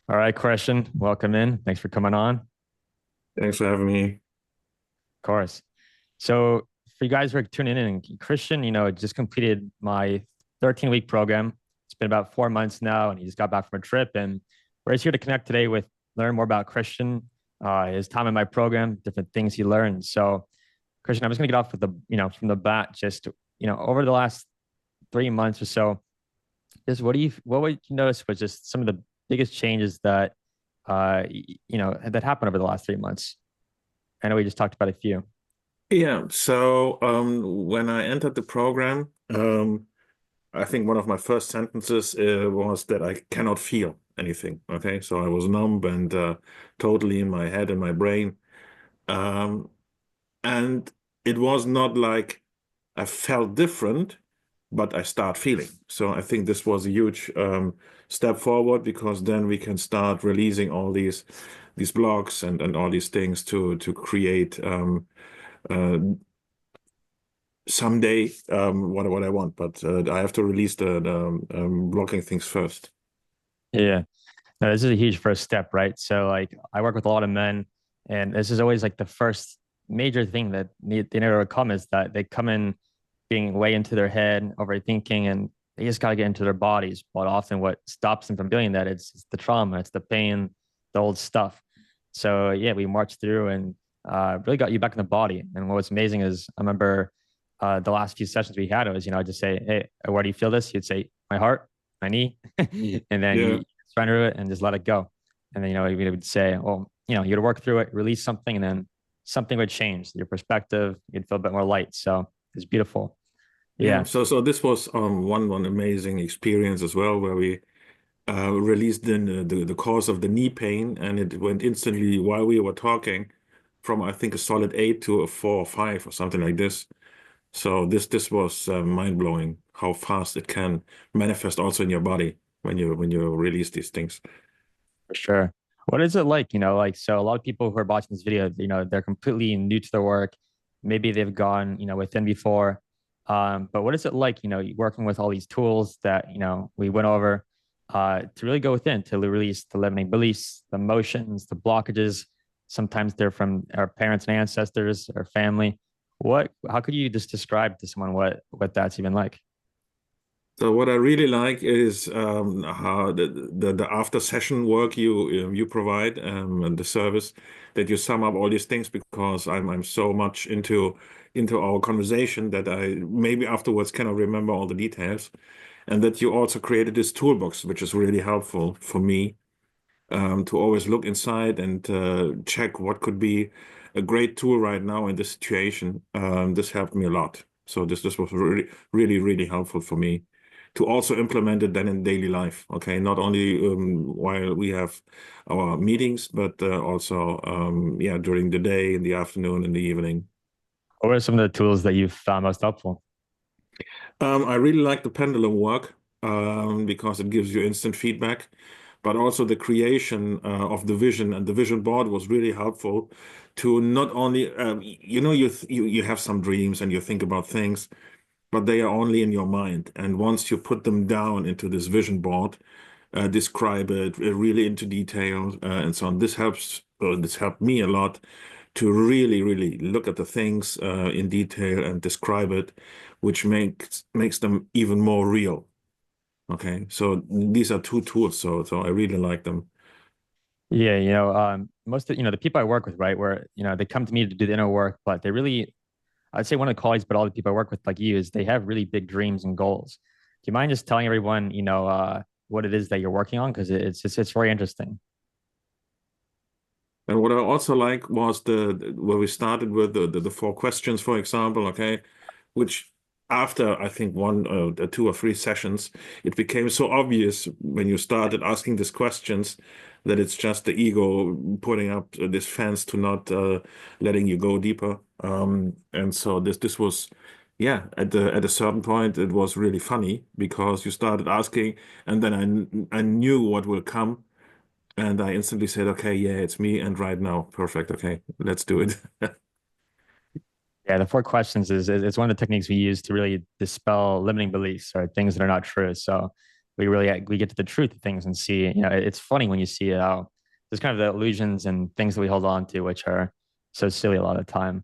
All right, Christian, welcome in. Thanks for coming on. Of Thanks for having me. course. So, for you guys who are tuning in, Christian, just completed my 13-week program. It's been about 4 months now, and he just got back from a trip. And we're just here to connect today with learn more about Christian, his time in my program, different things he learned. So, Christian, I'm just gonna get off with from the bat, just over the last 3 months or so, just what would you notice was just some of the biggest changes that that happened over the last 3 months? I know we just talked about a few. When I entered the program, I think one of my first sentences was that I cannot feel anything. Okay, so I was numb and totally in my head and my brain. Um, and it was not like I felt different, but I start feeling. So I think this was a huge step forward because then we can start releasing all these blocks and all these things to create uh, someday what I want. But I have to release the blocking things first. Yeah. No, this is a huge first step, right? So like I work with a lot of men, and this is always like the first major thing that they never overcome is that they come in being way into their head, overthinking, and they just got to get into their bodies. But often what stops them from doing that, it's the trauma, it's the pain, the old stuff. So yeah, we marched through and really got you back in the body. And what was amazing is I remember the last few sessions we had, it was, I'd just say, hey, where do you feel this? You'd say, my heart, my knee. And then Yeah. you surrender it and just let it go. And then, we would say, well, you'd work through it, release something, and then something would change your perspective. You'd feel a bit more light. So it's beautiful. Yeah, Yeah, so this was one amazing experience as well, where we released the cause of the knee pain, and it went instantly while we were talking from I think a solid 8 to a 4 or 5 or something like this. So this was mind blowing how fast it can manifest also in your body when you release these things. for sure. What is it like? So a lot of people who are watching this video, they're completely new to their work. Maybe they've gone, within before. But what is it like, working with all these tools that, we went over to really go within, to release the limiting beliefs, the emotions, the blockages. Sometimes they're from our parents and ancestors, our family. How could you just describe to someone what that's even like? So what I really like is how the after session work you provide and the service that you sum up all these things because I'm so much into our conversation that I maybe afterwards cannot remember all the details, and that you also created this toolbox which is really helpful for me to always look inside and check what could be a great tool right now in this situation. This helped me a lot. So this was really helpful for me to also implement it then in daily life. Okay, not only while we have our meetings, but also yeah, during the day, in the afternoon, in the evening. What are some of the tools that you've found most helpful? I really like the pendulum work because it gives you instant feedback, but also the creation of the vision and the vision board was really helpful to not only you have some dreams and you think about things, but they are only in your mind. And once you put them down into this vision board, describe it really into detail and so on, this helped me a lot to really look at the things in detail and describe it, which makes them even more real. Okay, so these are two tools, so I really like them. Yeah, most of the people I work with, right, where they come to me to do the inner work, but they really, I'd say one of the colleagues, but all the people I work with, like you, is they have really big dreams and goals. Do you mind just telling everyone, what it is that you're working on? Because it's very interesting. And what I also like was the where we started with the four questions, for example, okay, which after I think one the two or three sessions, it became so obvious when you started asking these questions that it's just the ego putting up this fence to not letting you go deeper. And so this was, yeah, at a certain point it was really funny because you started asking, and then I knew what will come. And I instantly said, okay, yeah, it's me. And right now, perfect. Okay, let's do it. Yeah, the four questions is it's one of the techniques we use to really dispel limiting beliefs or things that are not true. So we get to the truth of things and see, it's funny when you see it how there's kind of the illusions and things that we hold on to, which are so silly a lot of the time.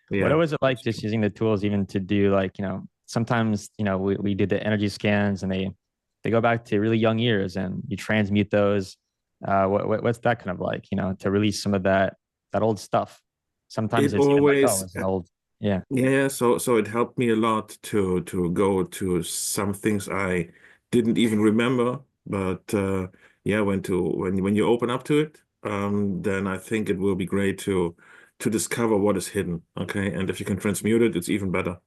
What Yeah, was it like that's just true. using the tools even to do like, sometimes, we do the energy scans and they go back to really young years and you transmute those. What's that kind of like, to release some of that old stuff? Sometimes It it's even like, oh, always it's an old, yeah. Yeah, so it helped me a lot to go to some things I didn't even remember, but yeah, when you open up to it, then I think it will be great to discover what is hidden. Okay, and if you can transmute it, it's even better.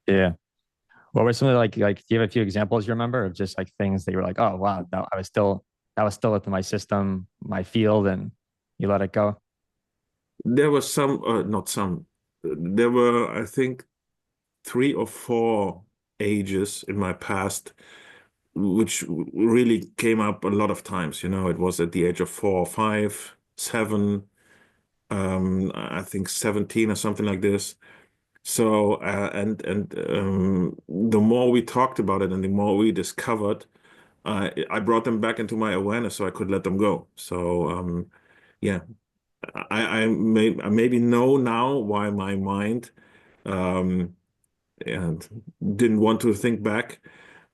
Yeah. What were some of do you have a few examples you remember of just like things that you were like, oh wow, that was still within my system, my field, and you let it go? There was some, not some, there were I think 3 or 4 ages in my past which really came up a lot of times. It was at the age of 4 or 5, 7, I think 17 or something like this. So, and the more we talked about it and the more we discovered, I brought them back into my awareness so I could let them go. So, yeah, I maybe know now why my mind um, and didn't want to think back,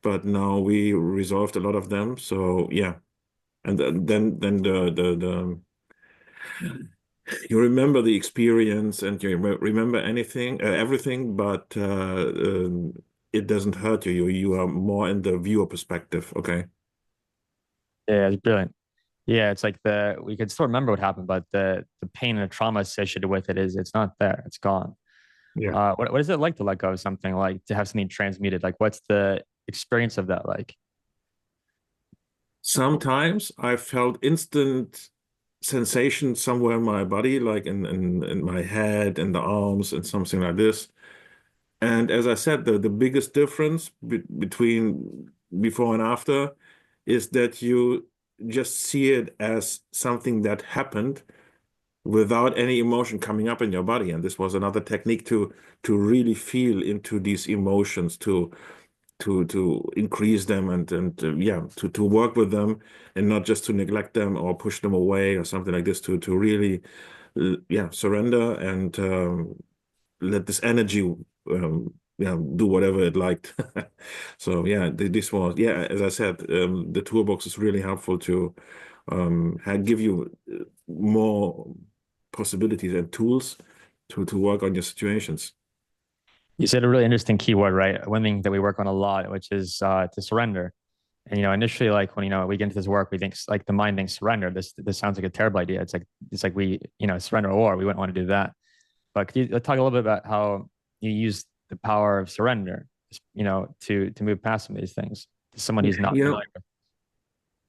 but now we resolved a lot of them. So yeah, and then the you remember the experience and you remember everything, but it doesn't hurt you. You are more in the viewer perspective. Okay. Yeah, it's brilliant. Yeah, it's like we could still remember what happened, but the pain and the trauma associated with it is it's not there, it's gone. Yeah. What is it like to let go of something, like to have something transmuted? Like, what's the experience of that like? Sometimes I felt instant sensation somewhere in my body, like in my head and the arms and something like this. And as I said, the biggest difference between before and after is that you just see it as something that happened without any emotion coming up in your body. And this was another technique to really feel into these emotions, to increase them and yeah, to work with them and not just to neglect them or push them away or something like this. To really yeah, surrender and let this energy yeah, do whatever it liked. So yeah, this was, yeah, as I said, the toolbox is really helpful to give you more possibilities and tools to work on your situations. You said a really interesting keyword, right? One thing that we work on a lot, which is to surrender. And initially, like when we get into this work, we think like the mind thinks surrender. This sounds like a terrible idea. It's like we surrender a war. We wouldn't want to do that. But could you talk a little bit about how you use the power of surrender, to move past some of these things to someone who's not You familiar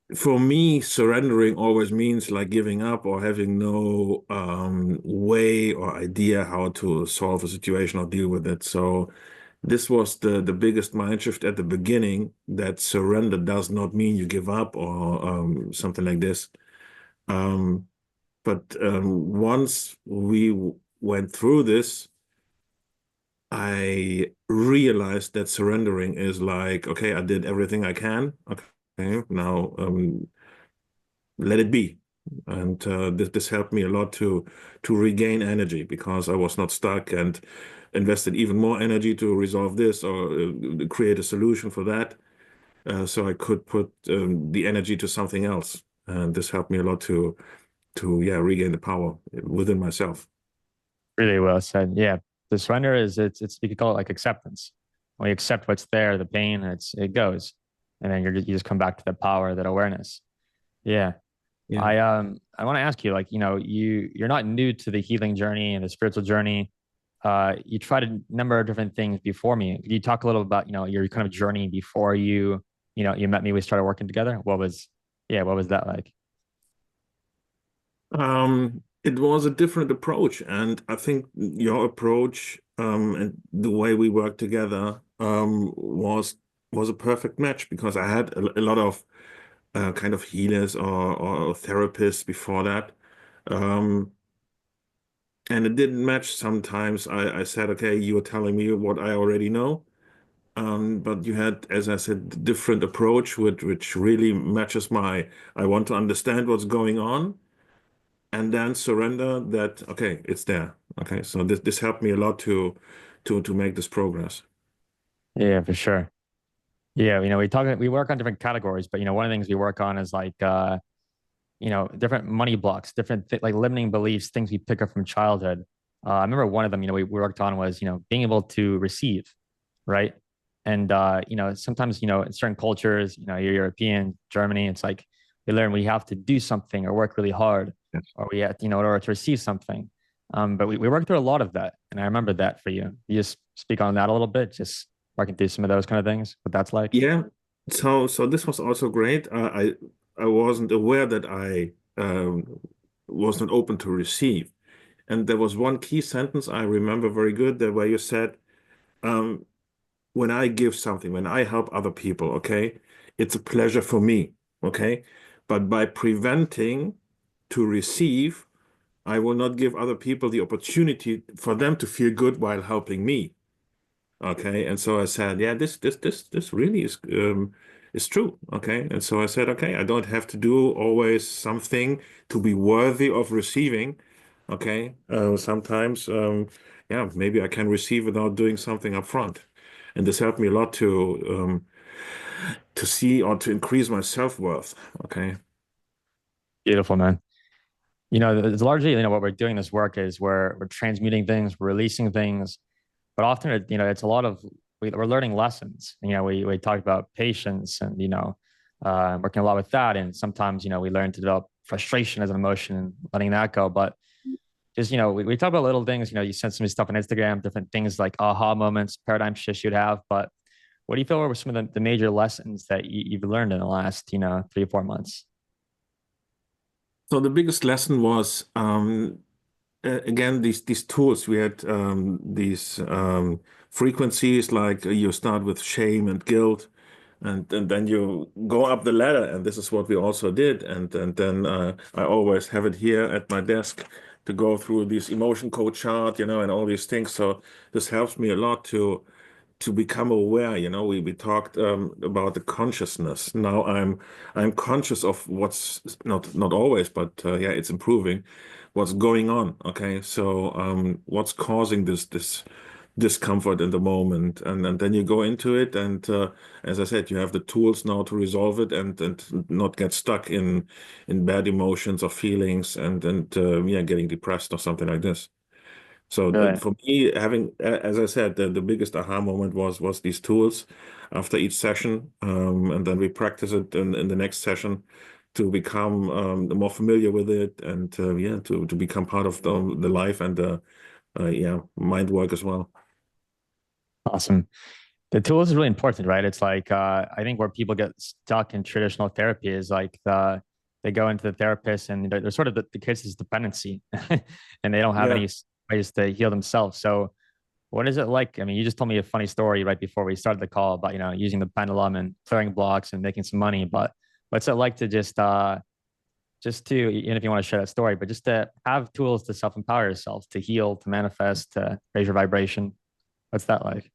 know, for me, surrendering always means like giving up or having no way or idea how to solve a situation or deal with it. So this was the biggest mind shift at the beginning, that surrender does not mean you give up or something like this. Um, but once we went through this, I realized that surrendering is like, okay, I did everything I can. Okay, now let it be. And this helped me a lot to regain energy because I was not stuck and invested even more energy to resolve this or create a solution for that. So I could put the energy to something else, and this helped me a lot to yeah, regain the power within myself. really well said. Yeah, the surrender is it's you could call it like acceptance. When you accept what's there, the pain, it goes, and then you just come back to the power, that awareness. Yeah. Yeah. I want to ask you, like, you're not new to the healing journey and the spiritual journey. You tried a number of different things before me. Could you talk a little about, your kind of journey before you met me, we started working together? What was that like? It was a different approach, and I think your approach and the way we worked together was a perfect match because I had a lot of kind of healers or therapists before that. Um, and it didn't match sometimes. I said, okay, you are telling me what I already know. but you had, as I said, different approach, which really matches my. I want to understand what's going on, and then surrender that. Okay, it's there. Okay, so this helped me a lot to make this progress. Yeah, for sure. Yeah, we work on different categories, but one of the things we work on is like different money blocks, like limiting beliefs, things we pick up from childhood. I remember one of them, we worked on was, being able to receive, right? And sometimes, in certain cultures, you're European, Germany, it's like we learn we have to do something or work really hard, Yes. or we have, in order to receive something. But we worked through a lot of that. And I remember that for you. You just speak on that a little bit, just working through some of those kind of things, what that's like. Yeah. So this was also great. I wasn't aware that I wasn't open to receive. And there was one key sentence I remember very good that where you said, um, when I give something, when I help other people, okay, it's a pleasure for me, okay? But by preventing to receive, I will not give other people the opportunity for them to feel good while helping me. Okay, and so I said, yeah, this really is true. Okay, and so I said, okay, I don't have to do always something to be worthy of receiving. Okay, sometimes, yeah, maybe I can receive without doing something up front, and this helped me a lot to see or to increase my self-worth. Okay. Beautiful, man. It's largely, what we're doing this work is we're transmuting things, we're releasing things, but often, it's a lot of, we're learning lessons. We talked about patience and, working a lot with that. And sometimes, we learn to develop frustration as an emotion and letting that go. But just, we talk about little things, you send some stuff on Instagram, different things like aha moments, paradigm shifts you'd have. But what do you feel were some of the major lessons that you've learned in the last, 3 or 4 months? So the biggest lesson was again these tools. We had these frequencies like you start with shame and guilt, and then you go up the ladder, and this is what we also did. And then I always have it here at my desk to go through this emotion code chart, and all these things. So this helps me a lot to become aware. We talked about the consciousness. Now I'm conscious of what's not always, but yeah, it's improving. What's going on? Okay, so what's causing this discomfort in the moment, and then you go into it, and as I said, you have the tools now to resolve it and not get stuck in bad emotions or feelings, and yeah, getting depressed or something like this. So Brilliant. for me, having, as I said, the biggest aha moment was these tools after each session, and then we practice it in the next session to become more familiar with it, and yeah, to become part of the life and the yeah, mind work as well. Awesome. The tools is really important, right? It's like I think where people get stuck in traditional therapy is like they go into the therapist and they're sort of the case is dependency, and they don't have Yeah. any ways to heal themselves. So, what is it like? I mean, you just told me a funny story right before we started the call about using the pendulum and clearing blocks and making some money. But what's it like to just to, even if you want to share that story, but just to have tools to self empower yourself, to heal, to manifest, to raise your vibration? What's that like?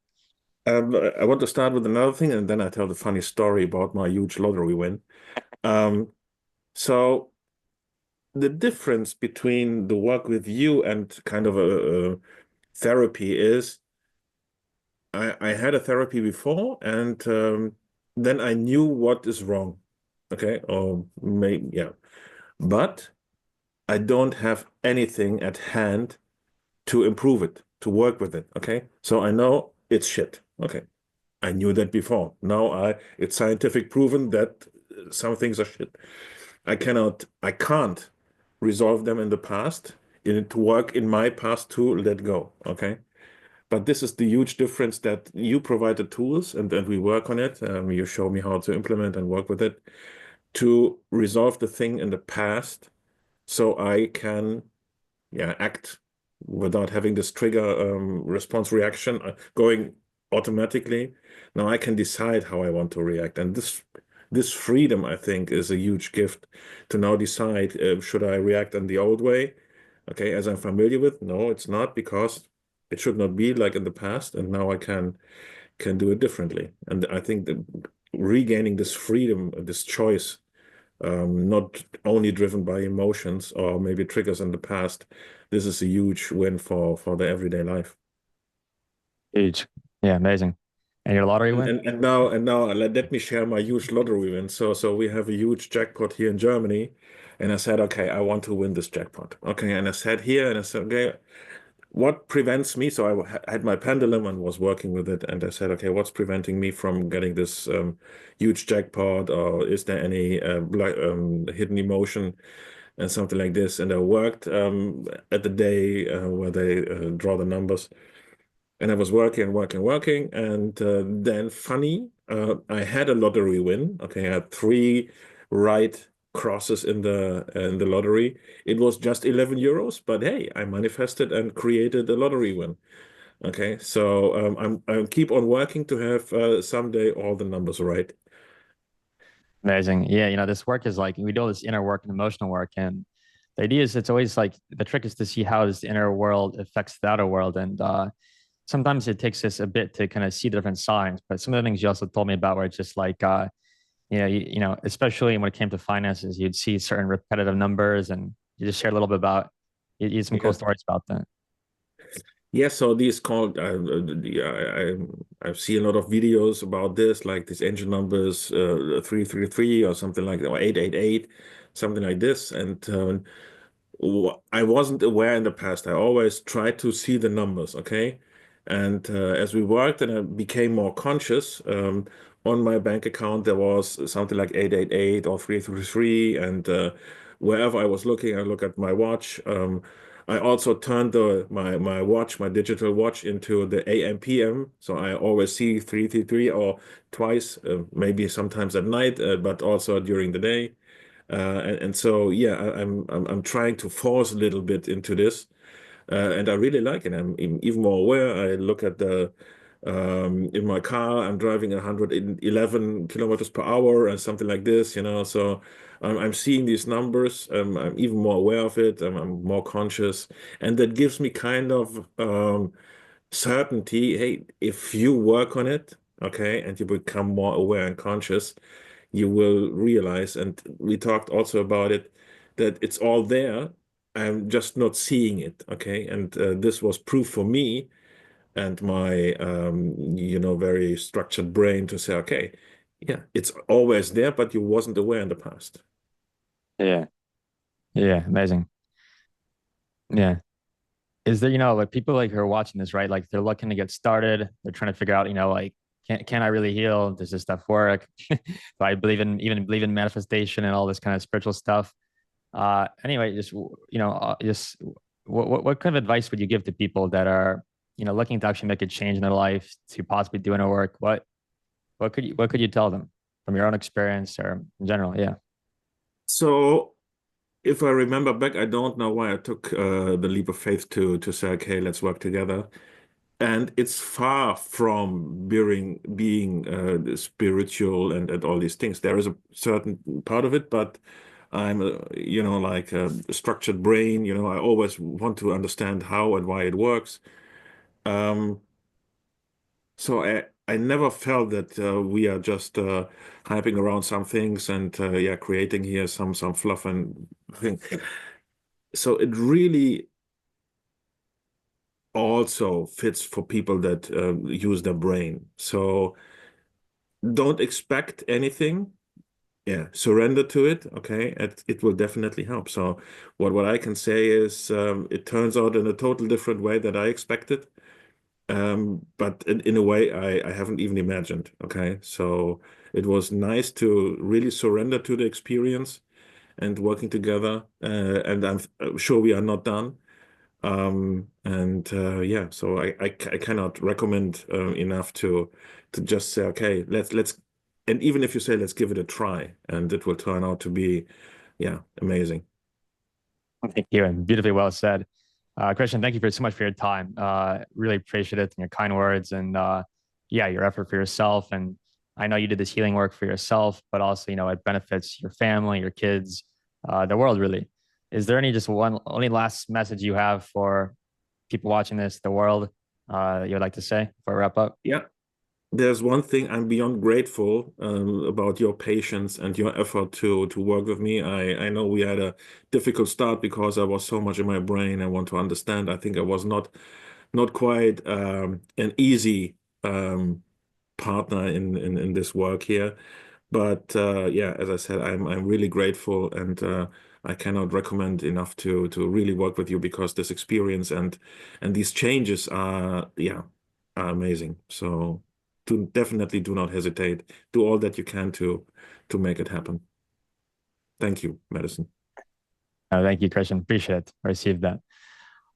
I want to start with another thing, and then I tell the funny story about my huge lottery win. Um, so the difference between the work with you and kind of a therapy is I had a therapy before, and then I knew what is wrong. Okay, or maybe yeah, but I don't have anything at hand to improve it, to work with it. Okay, so I know it's shit. Okay, I knew that before. Now it's scientific proven that some things are shit. I can't resolve them in the past. To work in my past to let go. Okay. But this is the huge difference that you provide the tools and we work on it. You show me how to implement and work with it to resolve the thing in the past so I can, yeah, act without having this trigger response reaction going automatically. Now I can decide how I want to react. And this freedom, I think, is a huge gift to now decide should I react in the old way? Okay, as I'm familiar with, no, it's not because it should not be like in the past. And now I can can do it differently. And I think that regaining this freedom, this choice, not only driven by emotions or maybe triggers in the past, this is a huge win for the everyday life. Huge. Yeah, amazing. And your lottery win? And now let me share my huge lottery win. So we have a huge jackpot here in Germany, and I said, okay, I want to win this jackpot. Okay, and I sat here and I said, okay, what prevents me? So I had my pendulum and was working with it, and I said, okay, what's preventing me from getting this huge jackpot, or is there any hidden emotion and something like this? And I worked at the day where they draw the numbers. And I was working, and then funny, I had a lottery win. Okay, I had three right crosses in the lottery. It was just 11 euros, but hey, I manifested and created a lottery win. Okay, so I keep on working to have someday all the numbers right. Amazing. Yeah, this work is like we do this inner work and emotional work. And the idea is it's always like the trick is to see how this inner world affects the outer world. And sometimes it takes us a bit to kind of see the different signs. But some of the things you also told me about where it's just like especially when it came to finances, you'd see certain repetitive numbers and you just share a little bit about you some cool Yeah. stories about that. Yeah, so these called I've seen a lot of videos about this, like these engine numbers 333 or something like that, or 888, something like this. And I wasn't aware in the past. I always tried to see the numbers, okay? And as we worked and I became more conscious, on my bank account there was something like 888 or 333, and wherever I was looking, I look at my watch. I also turned my watch, my digital watch, into the AM PM, so I always see 333 or twice, maybe sometimes at night, but also during the day. And so yeah, I'm trying to force a little bit into this, and I really like it. I'm even more aware. I look at the in my car, I'm driving 111 kilometers per hour and something like this, So I'm seeing these numbers. I'm even more aware of it. I'm more conscious, and that gives me kind of certainty. Hey, if you work on it, okay, and you become more aware and conscious, you will realize, and we talked also about it, that it's all there. I'm just not seeing it, okay? And this was proof for me and my, very structured brain to say, okay, yeah, it's always there, but you wasn't aware in the past. Yeah. Yeah. Amazing. Yeah. Is there, like people like who are watching this, right? Like they're looking to get started. They're trying to figure out, like, can I really heal? Does this stuff work? Do I believe in manifestation and all this kind of spiritual stuff? Anyway, just what kind of advice would you give to people that are, looking to actually make a change in their life to possibly do inner work? What could you tell them from your own experience or in general? Yeah. So if I remember back, I don't know why I took the leap of faith to say, okay, let's work together. And it's far from being spiritual and all these things. There is a certain part of it, but I'm like a structured brain. I always want to understand how and why it works. Um, so I never felt that we are just hyping around some things and yeah, creating here some fluff and thing. So it really also fits for people that use their brain. So don't expect anything. Yeah, surrender to it. Okay, it will definitely help. So what I can say is it turns out in a total different way that I expected, but in a way I haven't even imagined. Okay, so it was nice to really surrender to the experience and working together, and I'm sure we are not done. And yeah, so I cannot recommend enough to just say, okay, let's, and even if you say let's give it a try, and it will turn out to be, yeah, amazing. Thank you. And beautifully well said. Christian, thank you so much for your time. Really appreciate it and your kind words and yeah, your effort for yourself. And I know you did this healing work for yourself, but also, it benefits your family, your kids, the world really. Is there any just one only last message you have for people watching this, the world, you would like to say before we wrap up? Yeah. there's one thing I'm beyond grateful about your patience and your effort to work with me. I know we had a difficult start because I was so much in my brain. I want to understand. I think I was not quite an easy partner in this work here. But yeah, as I said, I'm really grateful, and I cannot recommend enough to really work with you because this experience and these changes are, yeah, are amazing. So definitely do not hesitate. Do all that you can to make it happen. Thank you, Madison. Thank you, Christian. Appreciate it. I received that.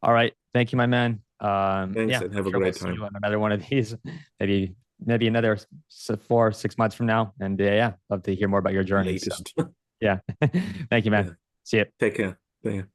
All right. Thank you, my man. Thanks, Yeah, and I'm have a sure we'll great see you time. on another one of these, maybe another 4 or 6 months from now. And yeah, love to hear more about your journey. So Latest. yeah. Thank you, man. Yeah. See you. Take care. Thank you.